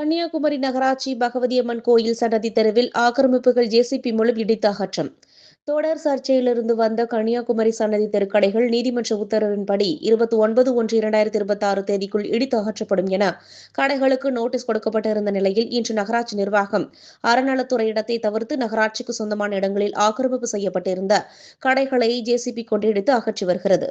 கன்னியாகுமரி நகராட்சி பகவதியம்மன் கோயில் சன்னதி தெருவில் ஆக்கிரமிப்புகள் ஜேசிபி மூலம் இடித்து அகற்றம். தொடர் சர்ச்சையிலிருந்து வந்த கன்னியாகுமரி சன்னதி தெருக்கடைகள் நீதிமன்ற உத்தரவின்படி 29/1/2026 தேதிக்குள் இடித்து அகற்றப்படும் என கடைகளுக்கு நோட்டீஸ் கொடுக்கப்பட்டிருந்த நிலையில் இன்று நகராட்சி நிர்வாகம் அறநலத்துறை இடத்தை தவிர்த்து நகராட்சிக்கு சொந்தமான இடங்களில் ஆக்கிரமிப்பு செய்யப்பட்டிருந்த கடைகளை ஜேசிபி கொண்டு இடித்து அகற்றி வருகிறது.